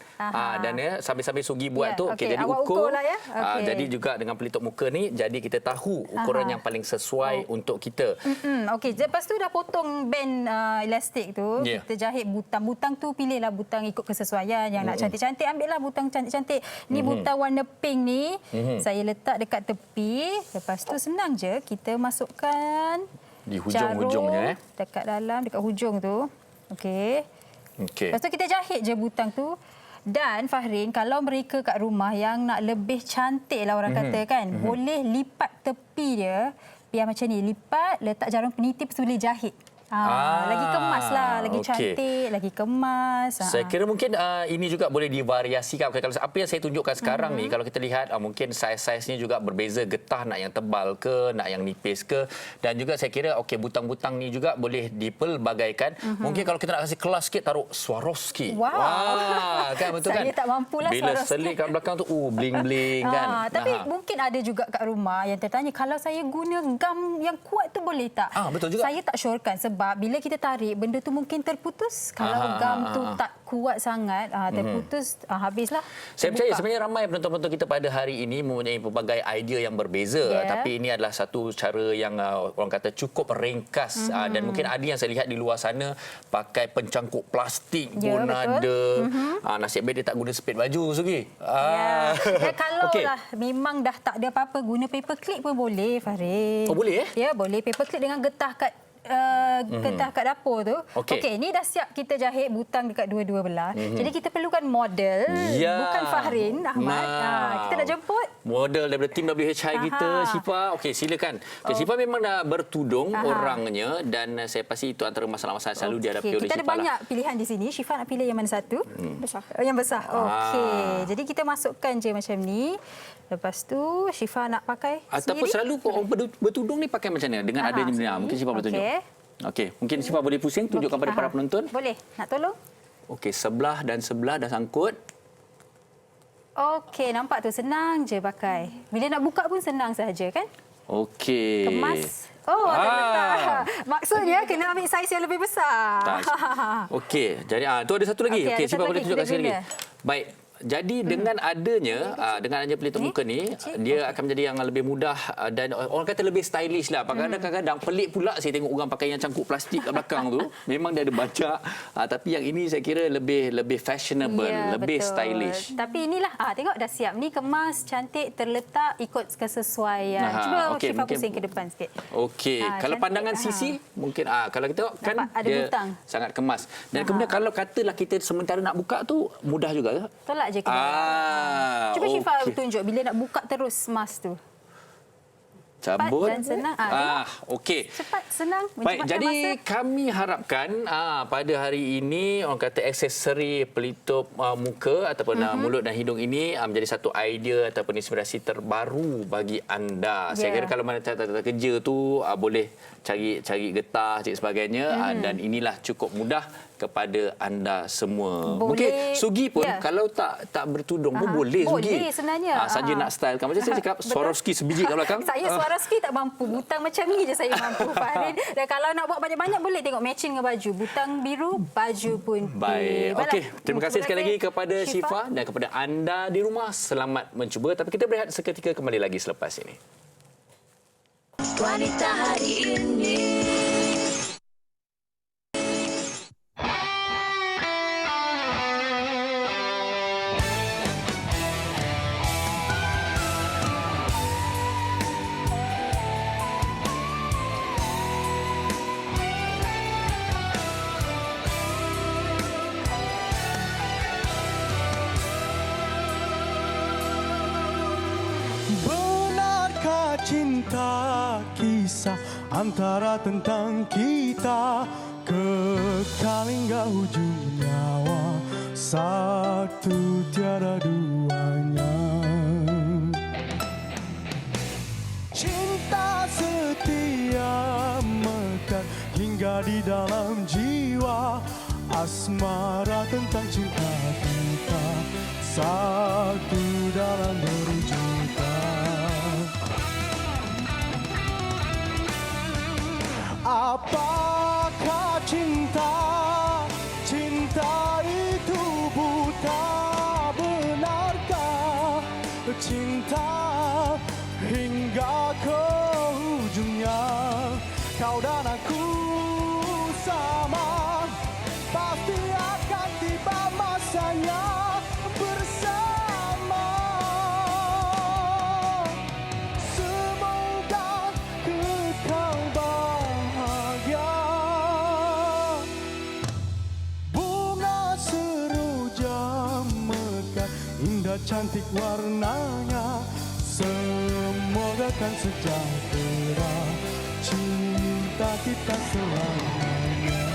Dan sambil-sambil Sugi buat tu. Okey, jadi ukur. Lah, ya? Jadi juga dengan pelitup muka ni, jadi kita tahu ukuran yang paling sesuai untuk kita. Okey, lepas tu dah potong band elastik tu, kita jahit butang. Butang tu pilihlah butang ikut kesesuaian. Yang nak cantik-cantik, ambillah butang cantik-cantik. Ni butang warna pink ni, saya letak dekat tepi. Lepas tu senang je, kita masukkan di hujung-hujungnya. Dekat dalam, dekat hujung tu. Okey. Lepas tu kita jahit je butang tu. Dan Fahrin, kalau mereka kat rumah yang nak lebih cantik lah orang kata kan, boleh lipat tepi dia, biar macam ni, lipat, letak jarum peniti, lepas tu boleh jahit. Lagi kemas lah, lagi cantik, lagi kemas. Saya kira mungkin ini juga boleh divariasikan. Kalau apa yang saya tunjukkan sekarang ni, kalau kita lihat mungkin saiz-saiznya juga berbeza, getah nak yang tebal ke, nak yang nipis ke, dan juga saya kira butang-butang ni juga boleh dipelbagaikan. Mungkin kalau kita nak kasih kelas sikit, taruh Swarovski. Wow. Kan betul kan? Saya tak mampulah bila Swarovski. selit kat belakang tu bling-bling kan. Tapi mungkin ada juga kat rumah yang tertanya, kalau saya guna gam yang kuat tu boleh tak? Betul juga. Saya tak syorkan sebab bila kita tarik, benda tu mungkin terputus. Kalau gam tu tak kuat sangat, terputus, habislah. Saya percaya sebenarnya ramai penonton-penonton kita pada hari ini mempunyai pelbagai idea yang berbeza. Tapi ini adalah satu cara yang orang kata cukup ringkas. Dan mungkin ada yang saya lihat di luar sana pakai pencangkuk plastik pun ada. Nasib baik dia tak guna sepit baju, Sugi. Kalau lah memang dah tak ada apa-apa, guna paper clip pun boleh, Farid. Boleh Ya, boleh paper clip dengan getah kat getah kat dapur tu. Okey, ni dah siap kita jahit butang dekat dua-dua belah. Jadi kita perlukan model, bukan Fahrin Ahmad. Kita nak jemput model daripada tim WHI kita, Syifa. Okey, silakan. Syifa memang dah bertudung orangnya dan saya pasti itu antara masalah-masalah selalu dihadapi oleh Syifa. Kita ada banyak pilihan di sini. Syifa nak pilih yang mana satu? Besar. Yang besar. Okey. Jadi kita masukkan je macam ni. Lepas tu Syifa nak pakai ataupun sendiri? Selalu orang bertudung ni pakai macam mana? Dengan adanya benda. Mungkin Syifa boleh tunjuk. Okey, mungkin Syifa boleh pusing tunjukkan pada para penonton. Boleh. Nak tolong? Okey, sebelah dan sebelah dah sangkut. Okey, nampak tu senang je pakai. Bila nak buka pun senang saja kan? Okey. Kemas. Terletak. Maksudnya kena ambil saiz yang lebih besar. Okey, jadi tu ada satu lagi. Okey, Syifa boleh tunjukkan sekali lagi. Baik. Jadi dengan adanya pelitup muka ni, dia akan menjadi yang lebih mudah dan orang kata lebih stylish lah. Kadang-kadang pelik pula saya tengok orang pakai yang cangkuk plastik kat belakang tu. Memang dia ada banyak, tapi yang ini saya kira lebih fashionable, lebih stylish. Tapi inilah, tengok dah siap. Ni kemas, cantik, terletak ikut kesesuaian. Cuba Syifa pusing ke depan sikit. Okey, kalau pandangan sisi mungkin kalau kita tengok kan dia butang. Sangat kemas. Dan kemudian kalau katalah kita sementara nak buka tu mudah juga ke? Tolak je ke dalam. Cuba Syifa tunjuk bila nak buka terus emas tu. Cabut. Cepat dan senang. Okey. Cepat, senang. Baik, jadi kami harapkan pada hari ini orang kata aksesori pelitup muka ataupun mulut dan hidung ini menjadi satu idea ataupun inspirasi terbaru bagi anda. Saya kira kalau mana tak kerja tu boleh cari getah, cari sebagainya dan inilah cukup mudah kepada anda semua. Mungkin Sugi pun kalau tak bertudung pun boleh Sugi. Boleh sebenarnya. Saja nak stylekan. Macam saya cakap Swarovski sebiji kat belakang. Saya Swarovski tak mampu. Butang macam ni je saya mampu, Fahrin. Dan kalau nak buat banyak-banyak boleh tengok matching dengan baju. Butang biru, baju pun. Baik. Okey, terima kasih sekali lagi kepada Syifa dan kepada anda di rumah. Selamat mencuba. Tapi kita berehat seketika, kembali lagi selepas ini. Wanita hari ini. Cinta kisah antara tentang kita kekal hingga hujung nyawa, satu tiada duanya. Cinta setia di dalam jiwa, asmara tentang cinta kita, satu dalam berjuta. Apakah cinta? Cinta itu buta, benarkah cinta hingga ke ujungnya? Kau dan aku sama, pasti akan tiba masanya bersama. Semoga kekal bahagia. Bunga seroja mekar, indah cantik warnanya, semoga kan sejahtera cinta kita selamanya.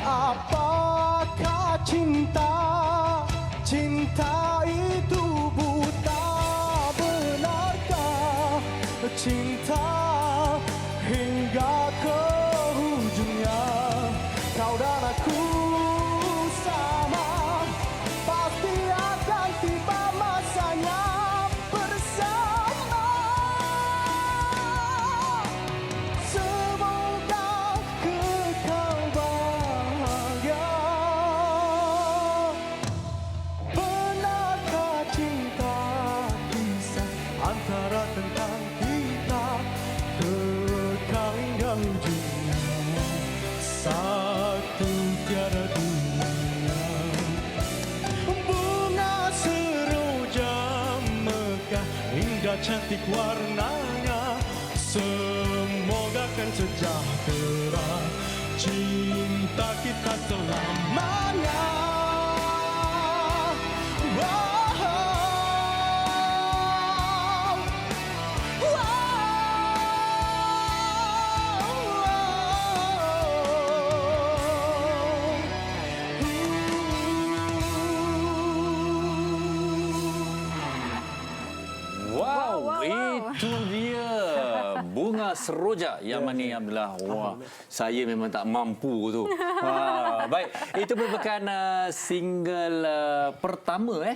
Apakah cinta? Cinta itu buta, benarkah cinta hingga ke ujungnya? Kau dan aku sama, pasti akan tiba masanya bersama. Semoga kekal bahagia. Benarkah cinta kisah antara tentang kita, kekal hingga ujungnya, satu tiada duanya. Bunga seroja mekar, indah cantik warnanya, semoga kan sejahtera cinta kita selamanya. Wow, itu dia Bunga Seroja yang mana Abdullah. Wah, saya memang tak mampu tu. Baik, itu merupakan single pertama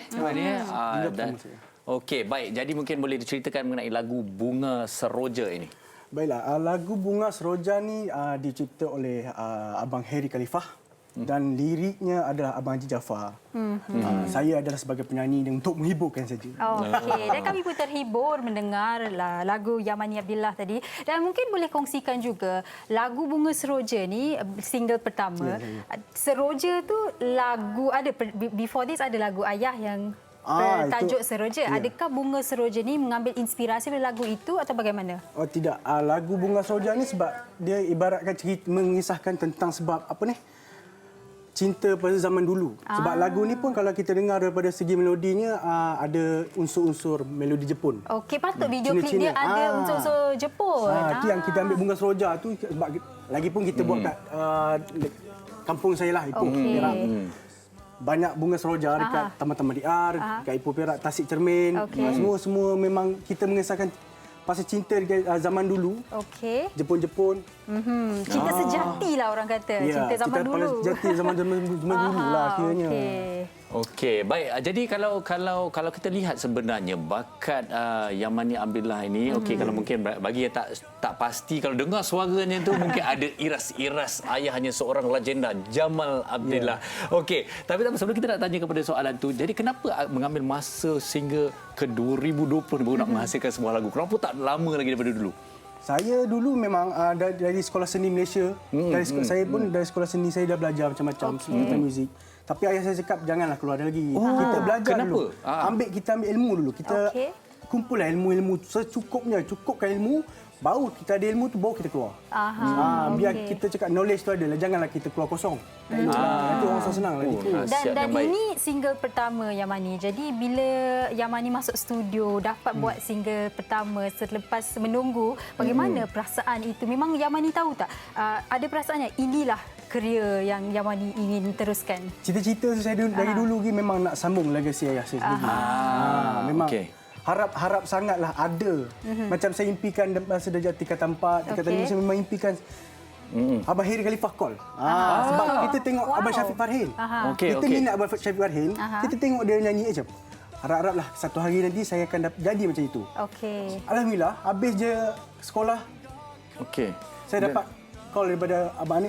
dan okey, baik. Jadi mungkin boleh diceritakan mengenai lagu Bunga Seroja ini. Baiklah, lagu Bunga Seroja ni dicipta oleh Abang Harry Khalifah dan liriknya adalah Abang Haji Jaafar. Saya adalah sebagai penyanyi untuk menghiburkan saja. Okey, dan kami pun terhibur mendengar lagu Yamani Abdillah tadi. Dan mungkin boleh kongsikan juga lagu Bunga Seroja ni single pertama. Seroja tu lagu ada before this ada lagu Ayah yang bertajuk Seroja. Adakah Bunga Seroja ni mengambil inspirasi dari lagu itu atau bagaimana? Oh tidak, lagu Bunga Seroja ni sebab dia ibaratkan cerita mengisahkan tentang sebab apa ni? Cinta pada zaman dulu. Sebab lagu ni pun kalau kita dengar daripada segi melodinya ada unsur-unsur melodi Jepun. Okey, patut video klip dia ada unsur-unsur Jepun. Itu yang kita ambil Bunga Seroja tu sebab lagipun kita buat kat kampung saya lah, Ipoh Perak. Banyak bunga seroja dekat taman-taman DR, dekat Ipoh Perak, Tasik Cermin. Semua memang kita mengesahkan pasal cinta zaman dulu. Jepun-Jepun. Cinta sejati lah orang kata. Ya, cinta zaman dulu. Cinta sejati zaman dulu lah kiranya. Okey, baik. Jadi kalau kita lihat sebenarnya bakat Yamani Abdillah ini, okey, kalau mungkin bagi yang tak pasti kalau dengar suaranya tu mungkin ada iras-iras ayahnya seorang legenda Jamal Abdillah. Okey, tapi sebelum kita nak tanya kepada soalan tu, jadi kenapa mengambil masa sehingga ke 2020 baru nak menghasilkan sebuah lagu? Kenapa tak lama lagi daripada dulu? Saya dulu memang dari Sekolah Seni Malaysia. Saya pun dari Sekolah Seni saya dah belajar macam-macam tentang muzik. Tapi ayah saya cakap janganlah keluar lagi. Kita belajar dulu. Kita ambil ilmu dulu. Kita kumpullah ilmu-ilmu secukupnya. Cukupkan ilmu, baru kita ada ilmu tu, baru kita keluar. Biar kita cakap knowledge tu adalah, janganlah kita keluar kosong. Itu orang senang lagi. Dan ini single pertama Yamani. Jadi bila Yamani masuk studio, dapat buat single pertama selepas menunggu, bagaimana perasaan itu? Memang Yamani tahu tak? Ada perasaannya, inilah kerjaya yang Yamani ingin teruskan. Cita-cita saya dari dulu memang nak sambung legasi ayah saya sendiri. Memang harap sangatlah ada. Macam saya impikan masa darjah tingkatan 4, tingkatan 5, saya memang impikan Abang Heri Khalifah call. Sebab kita tengok Abang Syafiq Farhin. Kita minat Abang Syafiq Farhin, kita tengok dia nyanyi aja. Harap-haraplah satu hari nanti saya akan jadi macam itu. Alhamdulillah, habis je sekolah. Saya dapat call daripada Abang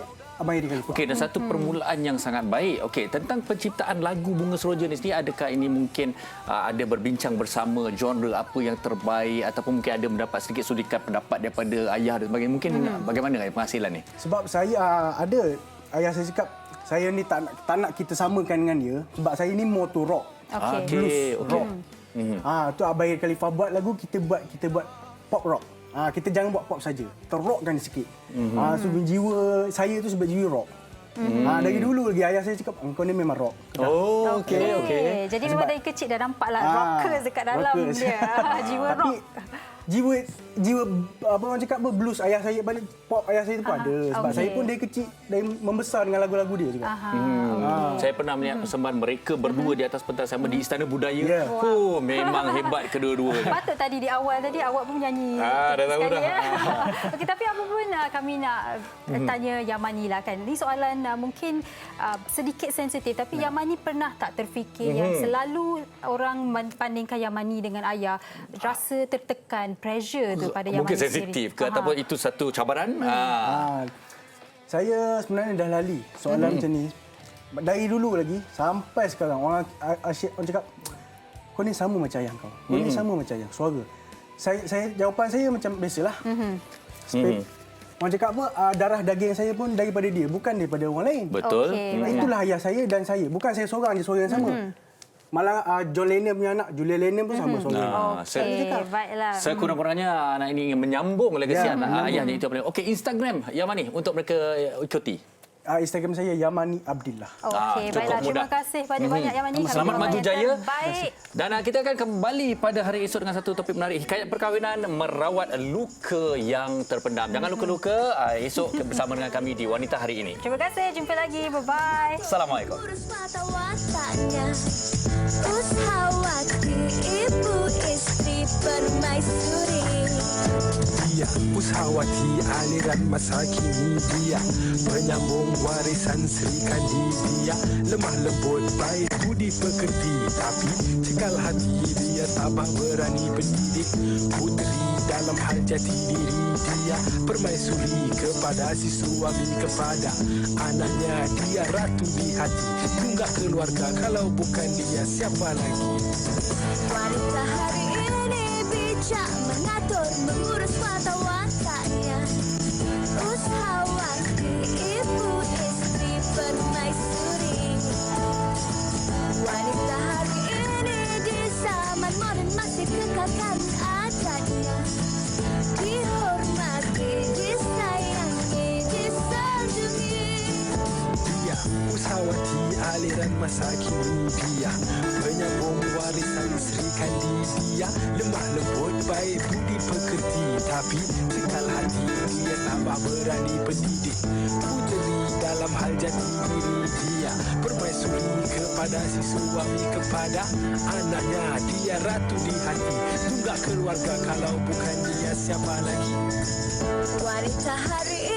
Heri Khalifah. Okey, dan satu permulaan yang sangat baik. Okey, tentang penciptaan lagu Bunga Seroja ni sendiri, adakah ini mungkin ada berbincang bersama genre apa yang terbaik, ataupun mungkin ada mendapat sedikit sudikan pendapat daripada ayah dan sebagainya? Mungkin bagaimana penghasilan ni? Sebab saya ada, ayah saya cakap, saya ni tak nak kita samakan dengan dia, sebab saya ni more to rock. Blues, rock. Tu Abang Heri Khalifah buat lagu, kita buat pop rock. Kita jangan buat pop saja, terrockkan sikit. So jiwa saya tu sebab jiwa rock. Dari dulu lagi ayah saya cakap, engkau ni memang rock. Okey. Jadi memang dari kecil dah nampaklah rockers dekat dalam dia. Jiwa rock. Jiwa apa orang cakap, blues ayah saya, balik pop ayah saya tu pun ada. Sebab saya pun dari kecil, dari membesar dengan lagu-lagu dia juga. Saya pernah melihat persembahan mereka berdua di atas pentas sama di Istana Budaya. Memang hebat kedua-dua. Patut tadi di awal tadi awak pun nyanyi dah tahu sekali. dah. Okey, tapi apa pun kami nak tanya Yamani lah kan. Ini soalan mungkin sedikit sensitif, tapi Yamani pernah tak terfikir yang selalu orang membandingkan Yamani dengan ayah, rasa tertekan, pressure tu pada Yamani mungkin sensitif ke ataupun itu satu cabaran? Saya sebenarnya dah lali soalan macam ni. Dari dulu lagi sampai sekarang orang cakap, kau ni sama macam ayah kau. Kau ni sama macam ayah. Suara. Saya jawapan saya macam biasalah. Orang cakap apa, darah daging saya pun daripada dia, bukan daripada orang lain. Betul. Itulah ayah saya dan saya. Bukan saya seorang je suara yang sama. Malah John Lennon punya anak, Julia Lennon pun sama suara. Baiklah. Sekurang-kurangnya anak ini ingin menyambung legasi anak ayahnya itu. Okey, Instagram Yamani untuk mereka ikuti. Instagram saya Yamani Abdillah. Okey, baiklah. Terima kasih banyak-banyak Yamani. Selamat maju jaya. Baik. Dan kita akan kembali pada hari esok dengan satu topik menarik. Hikayat perkahwinan merawat luka yang terpendam. Jangan luka-luka. Esok bersama dengan kami di Wanita Hari Ini. Terima kasih. Jumpa lagi. Bye-bye. Assalamualaikum. Ushawati ibu istri permaisuri. Dia Ushawati aliran masa kini, dia penyambung warisan Sri Kandi. Dia lemah lembut baik budi pekerti, tapi cekal hati dia tabah berani pendidik. Puteri dalam hal jati diri, dia permaisuri kepada si suami, kepada anaknya. Dia ratu di hati, tunggak keluarga, kalau bukan dia siapa lagi? Wanita hari ini bijak mengatur, mengurus mata-matanya. Ushawati ibu istri permaisuri. Wanita hari ini di zaman modern masih kekalkan adatnya. Dihormati, disayangi, disanjungi. Dia Ushawati aliran masa kini, dia penyambung warisan Sri Kandi. Dia lemah lembut baik budi pekerti, tapi cekal hati dia tambah berani pendidik. Puteri dalam hal jati diri, dia permaisuri kepada si suami, kepada anaknya. Dia ratu di hati, tunggak keluarga, kalau bukan dia siapa lagi? Wanita hari